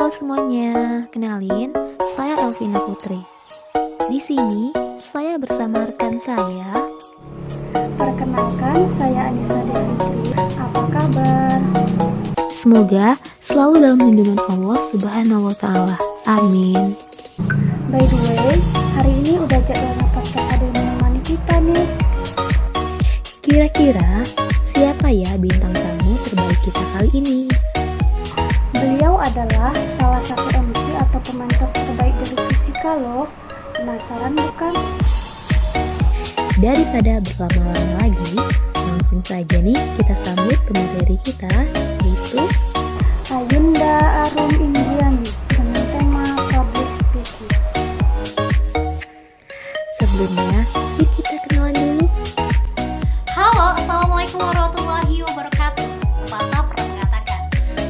Halo semuanya, kenalin, saya Elvina Putri. Di sini, saya bersama rekan saya. Perkenalkan, saya Anissa Devitri. Apa kabar? Semoga selalu dalam lindungan Allah Subhanahu wa Ta'ala. Amin. By the way, hari ini udah jadwalnya podcast ada yang menemani kita nih. Kira-kira siapa ya bintang tamu terbaik kita kali ini? Beliau adalah salah satu MC atau pementor terbaik dari fisika loh. Penasaran bukan? Daripada berlama-lama lagi, langsung saja nih kita sambut pemateri kita, yaitu Ayunda Arum Indriani dengan tema public speaking. Sebelumnya, yuk kita kenalan dulu. Halo, assalamualaikum warahmatullahi wabarakatuh. Pepatah pernah mengatakan,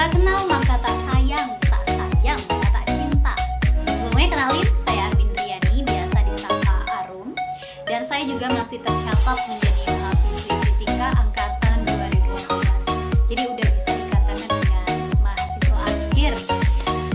tak kenal maka tak sayang maka tak cinta. Sebelumnya kenalin, saya Arum Indriani, biasa disapa Arum, dan saya juga masih tercatat menjadi mahasiswi fisika angkatan 2018. Jadi udah bisa dikatakan dengan mahasiswa akhir.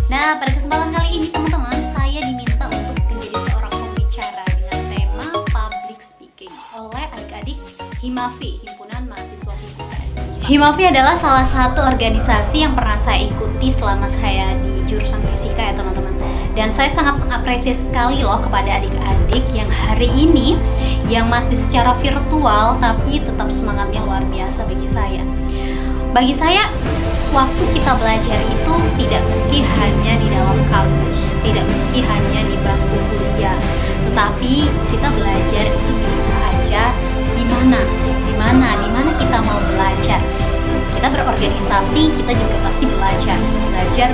Nah, pada kesempatan kali ini teman-teman, saya diminta untuk menjadi seorang pembicara dengan tema public speaking oleh adik-adik Himafi, Himpunan Mahasiswa Fisika. Himafi adalah salah satu organisasi yang pernah saya ikuti selama saya di jurusan fisika ya teman-teman. Dan saya sangat mengapresiasi sekali loh kepada adik-adik yang hari ini yang masih secara virtual tapi tetap semangatnya luar biasa bagi saya. Bagi saya, waktu kita belajar itu tidak mesti hanya di dalam kampus, tidak mesti hanya di bangku kuliah, tetapi kita belajar itu bisa aja di mana kita mau belajar. Kita berorganisasi, kita juga pasti belajar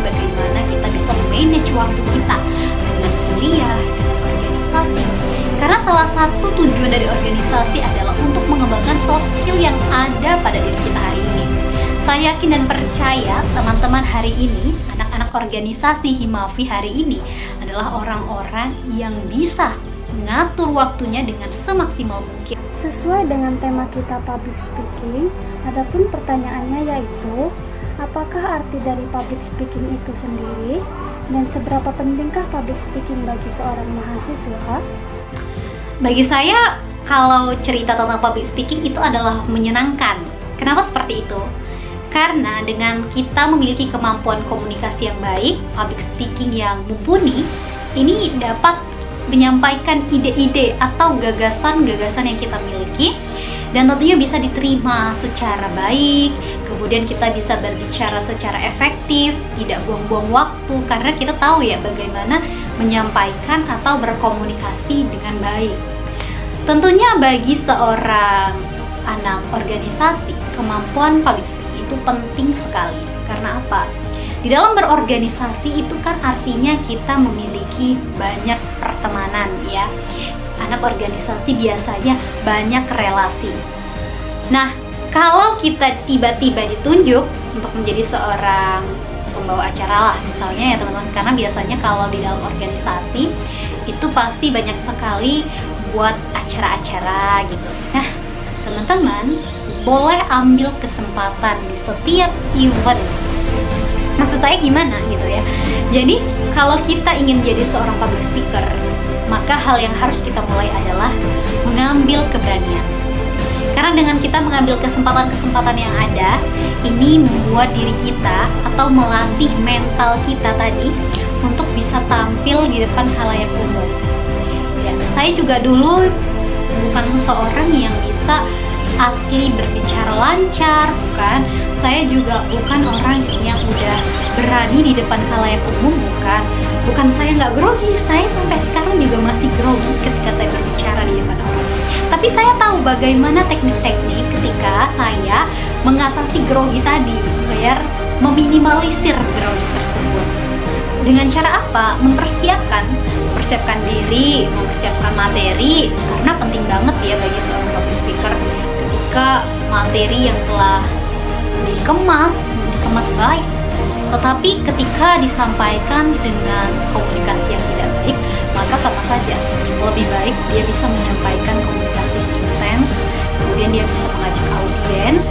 bagaimana kita bisa manage waktu kita dengan kuliah, dengan organisasi. Karena salah satu tujuan dari organisasi adalah untuk mengembangkan soft skill yang ada pada diri kita hari ini. Saya yakin dan percaya teman-teman hari ini, anak-anak organisasi Himafi hari ini adalah orang-orang yang bisa mengatur waktunya dengan semaksimal mungkin. Sesuai dengan tema kita public speaking, adapun pertanyaannya yaitu, apakah arti dari public speaking itu sendiri dan seberapa pentingkah public speaking bagi seorang mahasiswa? Bagi saya, kalau cerita tentang public speaking itu adalah menyenangkan. Kenapa seperti itu? Karena dengan kita memiliki kemampuan komunikasi yang baik, public speaking yang mumpuni, ini dapat menyampaikan ide-ide atau gagasan-gagasan yang kita miliki dan tentunya bisa diterima secara baik. Kemudian kita bisa berbicara secara efektif, tidak buang-buang waktu, karena kita tahu ya bagaimana menyampaikan atau berkomunikasi dengan baik. Tentunya bagi seorang anak organisasi, kemampuan public speaking itu penting sekali. Karena apa? Di dalam berorganisasi itu kan artinya kita memiliki banyak pertemanan ya. Anak organisasi biasanya banyak relasi. Nah, kalau kita tiba-tiba ditunjuk untuk menjadi seorang pembawa acara lah misalnya ya teman-teman, karena biasanya kalau di dalam organisasi itu pasti banyak sekali buat acara-acara gitu. Nah, teman-teman boleh ambil kesempatan di setiap event. Maksud saya gimana gitu ya. Jadi kalau kita ingin jadi seorang public speaker, maka hal yang harus kita mulai adalah mengambil keberanian. Karena dengan kita mengambil kesempatan-kesempatan yang ada, ini membuat diri kita atau melatih mental kita tadi untuk bisa tampil di depan khalayak umum. Ya, saya juga dulu bukan seorang yang bisa asli berbicara lancar, bukan. Saya juga bukan orang yang udah berani di depan khalayak umum, bukan saya nggak grogi, saya sampai sekarang juga masih grogi ketika saya berbicara di depan orang. Tapi saya tahu bagaimana teknik-teknik ketika saya mengatasi grogi tadi, biar meminimalisir grogi tersebut. Dengan cara apa? Mempersiapkan diri, mempersiapkan materi, karena penting banget ya bagi seorang public speaker ketika materi yang telah dikemas baik, tetapi ketika disampaikan dengan komunikasi yang tidak baik, maka sama saja. Lebih baik dia bisa menyampaikan komunikasi yang intens, kemudian dia bisa mengajak audiens.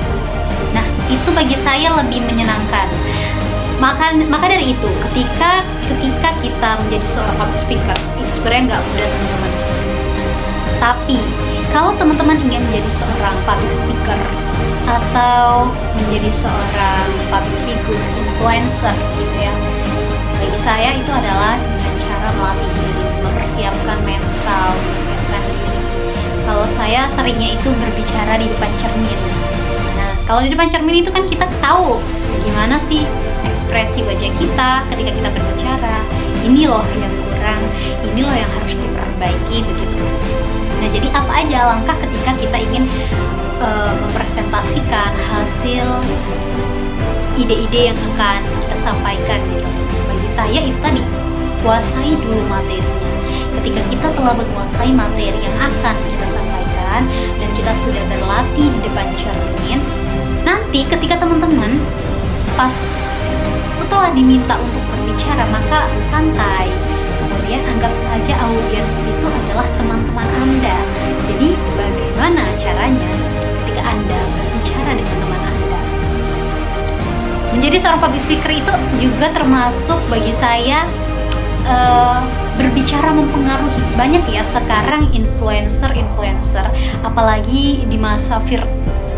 Nah, itu bagi saya lebih menyenangkan. Maka dari itu, ketika kita menjadi seorang public speaker, itu sebenarnya nggak mudah, teman-teman. Tapi kalau teman-teman ingin menjadi seorang public speaker atau menjadi seorang public figure, influencer gitu ya, bagi saya itu adalah dengan cara melatih diri, mempersiapkan mental, mempersiapkan diri. Kalau saya seringnya itu berbicara di depan cermin. Nah, kalau di depan cermin itu kan kita tahu gimana sih ekspresi wajah kita ketika kita berbicara. Ini loh yang kurang, ini loh yang harus diperbaiki begitu. Nah, jadi apa aja langkah ketika kita ingin mempresentasikan hasil ide-ide yang akan kita sampaikan gitu. Bagi saya itu tadi, kuasai dulu materinya. Ketika kita telah menguasai materi yang akan kita sampaikan dan kita sudah berlatih di depan cermin, nanti ketika teman-teman pas setelah diminta untuk berbicara, maka santai. Kemudian anggap saja audiens itu adalah teman-teman Anda. Jadi bagaimana caranya ketika Anda berbicara dengan teman Anda? Menjadi seorang public speaker itu juga termasuk bagi saya berbicara mempengaruhi. Banyak ya sekarang influencer, apalagi di masa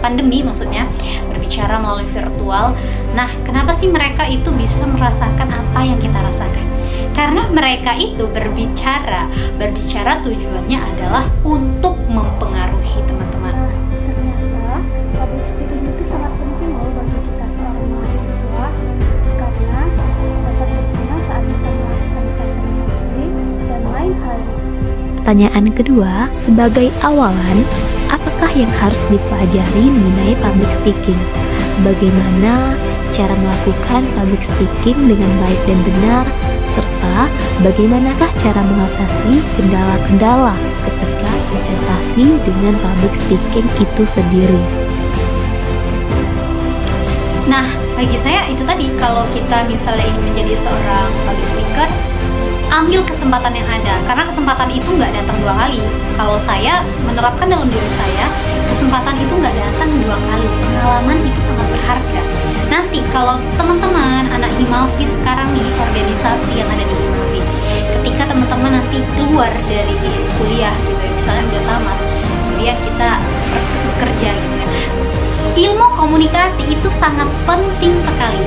pandemi, maksudnya berbicara melalui virtual. Nah, kenapa sih mereka itu bisa merasakan apa yang kita rasakan? Karena mereka itu berbicara tujuannya adalah untuk mempengaruhi teman-teman. Nah, ternyata public speaking itu sangat penting loh bagi kita seorang mahasiswa, karena dapat berguna saat kita melakukan presentasi dan lain halnya. Pertanyaan kedua, sebagai awalan, apakah yang harus dipelajari mengenai public speaking? Bagaimana cara melakukan public speaking dengan baik dan benar, serta bagaimanakah cara mengatasi kendala-kendala ketika presentasi dengan public speaking itu sendiri? Nah, bagi saya itu tadi, kalau kita misalnya ingin menjadi seorang public speaker, ambil kesempatan yang ada, karena kesempatan itu nggak datang 2 kali. Kalau saya menerapkan dalam diri saya, kesempatan itu nggak datang 2 kali. Pengalaman itu sangat berharga. Nanti kalau teman-teman anak Himalvi sekarang nih, organisasi yang ada di Himalvi, ketika teman-teman nanti keluar dari kuliah gitu ya, misalnya udah tamat, kemudian kita bekerja gitu ya, ilmu komunikasi itu sangat penting sekali.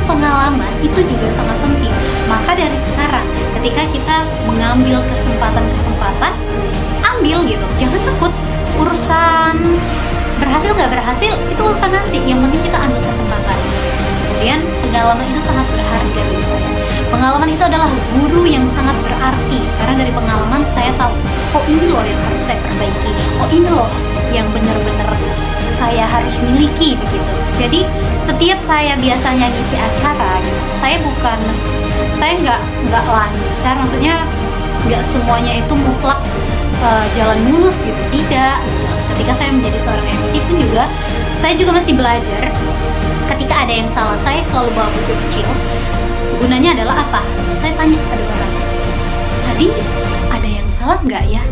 Pengalaman itu juga sangat penting. Maka dari sekarang, ketika kita mengambil kesempatan, ambil gitu. Jangan takut. Urusan berhasil nggak berhasil itu urusan nanti. Yang penting kita ambil kesempatan. Kemudian pengalaman itu sangat berharga bagi saya. Pengalaman itu adalah guru yang sangat berarti. Karena dari pengalaman saya tahu, oh ini loh yang harus saya perbaiki. Oh ini loh yang benar-benar saya harus miliki begitu. Jadi setiap saya biasanya ngisi acara, saya nggak lancar, maksudnya nggak semuanya itu mutlak jalan mulus gitu, tidak. Ketika saya menjadi seorang MC pun juga, saya juga masih belajar. Ketika ada yang salah, saya selalu bawa buku kecil. Gunanya adalah apa? Saya tanya kepada orang, tadi ada yang salah nggak ya?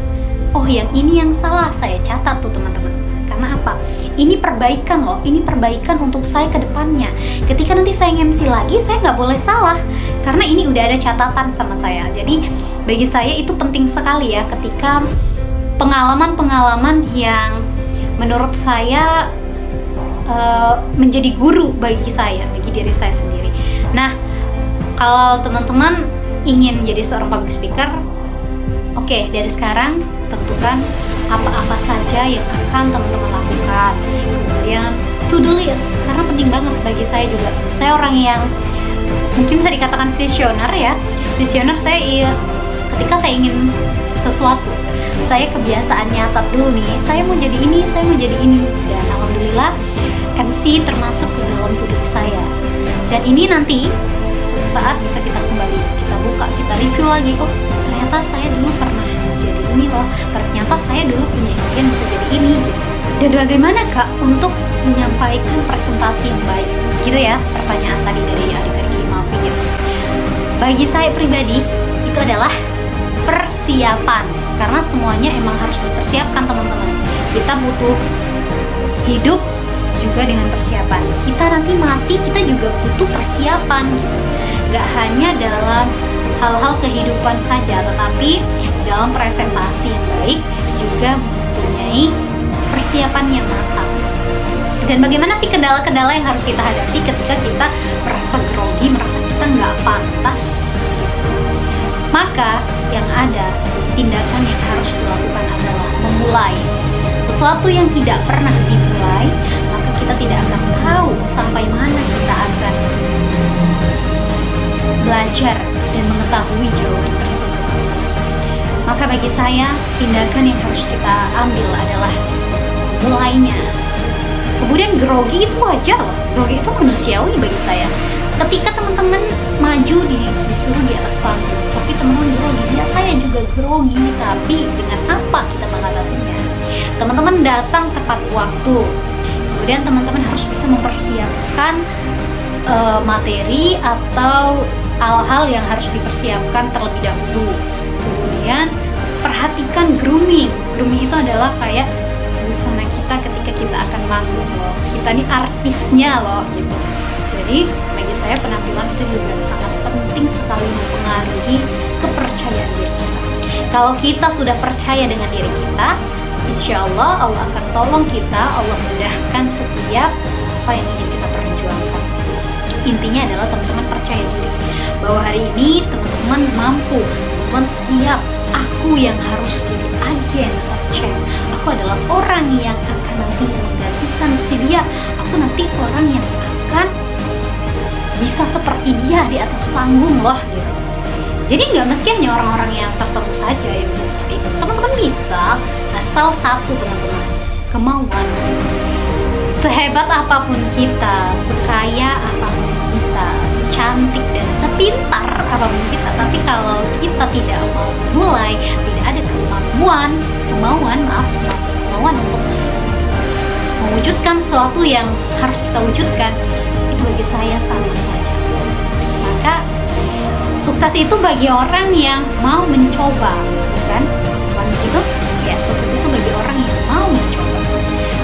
Oh yang ini yang salah, saya catat tuh teman-teman. Karena apa? Ini perbaikan loh, ini perbaikan untuk saya ke depannya. Ketika nanti saya MC lagi, saya nggak boleh salah, karena ini udah ada catatan sama saya. Jadi bagi saya itu penting sekali ya, ketika pengalaman-pengalaman yang menurut saya menjadi guru bagi saya, bagi diri saya sendiri. Nah, kalau teman-teman ingin menjadi seorang public speaker, oke, dari sekarang tentukan apa-apa saja yang akan teman-teman lakukan. Kemudian to-do list, karena penting banget bagi saya juga. Saya orang yang mungkin bisa dikatakan visioner ya. Visioner saya ketika saya ingin sesuatu, saya kebiasaan nyatat dulu nih, saya mau jadi ini, saya mau jadi ini. Dan alhamdulillah MC termasuk ke dalam to-do list saya. Dan ini nanti suatu saat bisa kita kembali, kita buka, kita review lagi. Oh ternyata saya dulu pernah jadi ini loh, ternyata saya dulu punya impian bisa jadi ini gitu. Dan bagaimana Kak untuk menyampaikan presentasi yang baik gitu ya, pertanyaan tadi dari adik-adik Himalvi gitu. Bagi saya pribadi itu adalah persiapan, karena semuanya emang harus dipersiapkan teman-teman. Kita butuh hidup juga dengan persiapan. Kita nanti mati, kita juga butuh persiapan gitu. Gak hanya dalam hal-hal kehidupan saja, tetapi dalam presentasi yang baik juga mempunyai persiapan yang matang. Dan bagaimana sih kendala-kendala yang harus kita hadapi ketika kita merasa grogi, merasa kita nggak pantas? Maka yang ada, tindakan yang harus dilakukan adalah memulai. Sesuatu yang tidak pernah dimulai, maka kita tidak akan tahu sampai mana kita akan belajar dan mengetahui jawaban tersebut. Maka bagi saya, tindakan yang harus kita ambil adalah mulainya. Kemudian grogi itu wajar loh, grogi itu manusiawi bagi saya. Ketika teman-teman maju disuruh di atas panggung, tapi teman-teman grogi, ya saya juga grogi, tapi dengan apa kita mengatasinya? Teman-teman datang tepat waktu, kemudian teman-teman harus bisa mempersiapkan materi atau hal-hal yang harus dipersiapkan terlebih dahulu. Kemudian perhatikan grooming. Grooming itu adalah kayak busana kita ketika kita akan manggung loh. Kita ini artisnya loh gitu. Jadi bagi saya penampilan itu juga sangat penting sekali mempengaruhi kepercayaan diri kita. Kalau kita sudah percaya dengan diri kita, insya Allah Allah akan tolong kita, Allah mudahkan setiap apa yang ingin kita perjuangkan. Intinya adalah teman-teman percaya diri bahwa hari ini teman-teman mampu, teman-teman siap. Aku yang harus jadi agent of change. Aku adalah orang yang akan nanti menggantikan si dia. Aku nanti orang yang akan bisa seperti dia di atas panggung loh gitu. Jadi nggak mesti hanya orang-orang yang tertentu saja yang bisa seperti itu. Teman-teman bisa, asal satu teman-teman, kemauan. Sehebat apapun kita, sekaya apapun kita, secantik dan sepintar apapun kita, tapi kalau kita tidak mau mulai, tidak ada kemauan untuk mewujudkan sesuatu yang harus kita wujudkan, itu bagi saya sama saja. Maka sukses itu bagi orang yang mau mencoba, bukan? Bukan begitu? Ya, sukses itu bagi orang yang mau mencoba.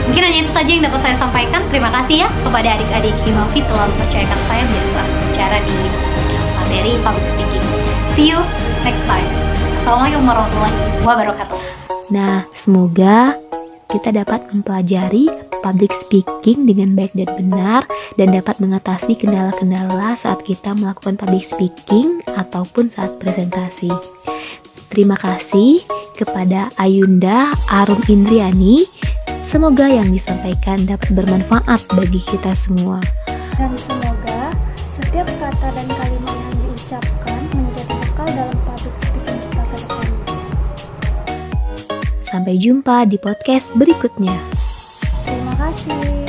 Mungkin hanya itu saja yang dapat saya sampaikan. Terima kasih ya kepada adik-adik Himafi telah mempercayakan saya menjadi seorang pembicara di materi public speaking. See you next time. Assalamualaikum warahmatullahi wabarakatuh. Nah, semoga kita dapat mempelajari public speaking dengan baik dan benar dan dapat mengatasi kendala-kendala saat kita melakukan public speaking ataupun saat presentasi. Terima kasih kepada Ayunda Arum Indriani. Semoga yang disampaikan dapat bermanfaat bagi kita semua. Dan semoga setiap kata dan kalimat yang diucapkan menjadi bekal dalam public speaking kita ke depan. Sampai jumpa di podcast berikutnya. Terima kasih.